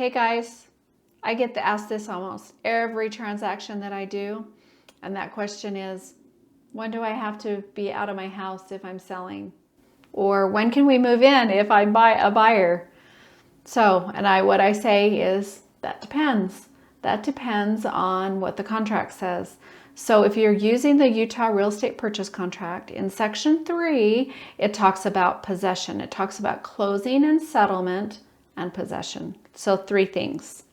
Hey guys, I get to ask this almost every transaction that I do. And that question is, when do I have to be out of my house if I'm selling? Or when can we move in if I buy a buyer? So, what I say is, that depends. That depends on what the contract says. So if you're using the Utah real estate purchase contract, in section 3, it talks about possession. It talks about closing and settlement and possession. So 3 things.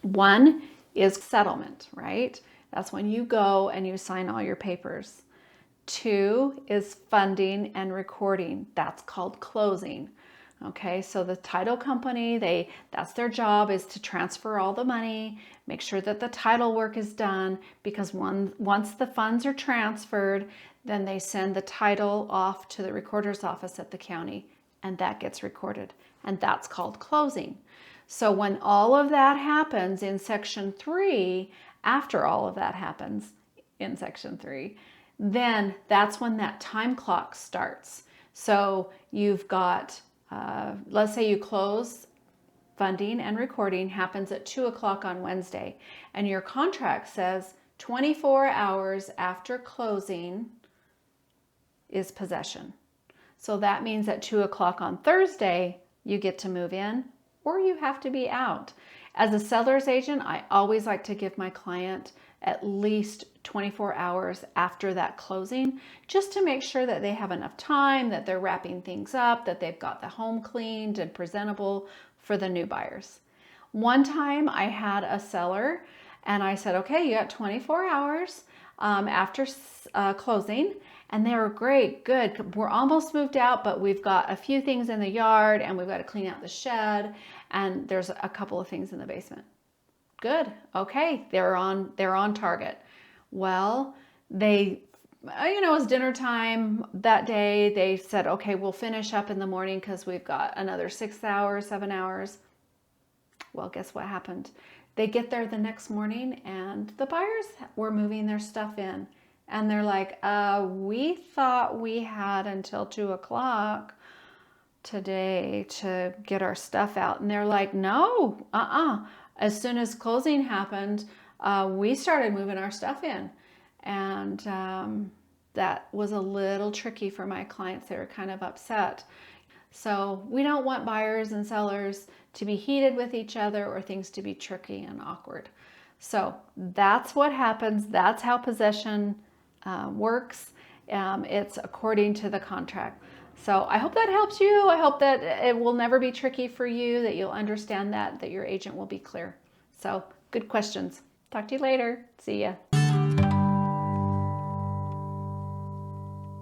1 is settlement, right? That's when you go and you sign all your papers. 2 is funding and recording. That's called closing. Okay, so the title company, that's their job, is to transfer all the money, make sure that the title work is done, because once the funds are transferred, then they send the title off to the recorder's office at the county, and that gets recorded, and that's called closing. So when all of that happens in section 3, after all of that happens in section 3, then that's when that time clock starts. So you've got, let's say you close, funding and recording happens at 2 o'clock on Wednesday, and your contract says 24 hours after closing is possession. So that means at 2 o'clock on Thursday, you get to move in, or you have to be out. As a seller's agent, I always like to give my client at least 24 hours after that closing, just to make sure that they have enough time, that they're wrapping things up, that they've got the home cleaned and presentable for the new buyers. One time I had a seller and I said, okay, you got 24 hours after closing. And they were great, good. We're almost moved out, but we've got a few things in the yard and we've got to clean out the shed. And there's a couple of things in the basement. Good. Okay. They're on target. Well, it was dinner time that day. They said, okay, we'll finish up in the morning because we've got another 6 hours, 7 hours. Well, guess what happened? They get there the next morning and the buyers were moving their stuff in. And they're like, we thought we had until 2 o'clock today to get our stuff out. And they're like, no, As soon as closing happened, we started moving our stuff in. And that was a little tricky for my clients. They were kind of upset. So we don't want buyers and sellers to be heated with each other or things to be tricky and awkward. So that's what happens. That's how possession works. It's according to the contract. So I hope that helps you. I hope that it will never be tricky for you, that you'll understand that your agent will be clear. So good questions. Talk to you later. See ya.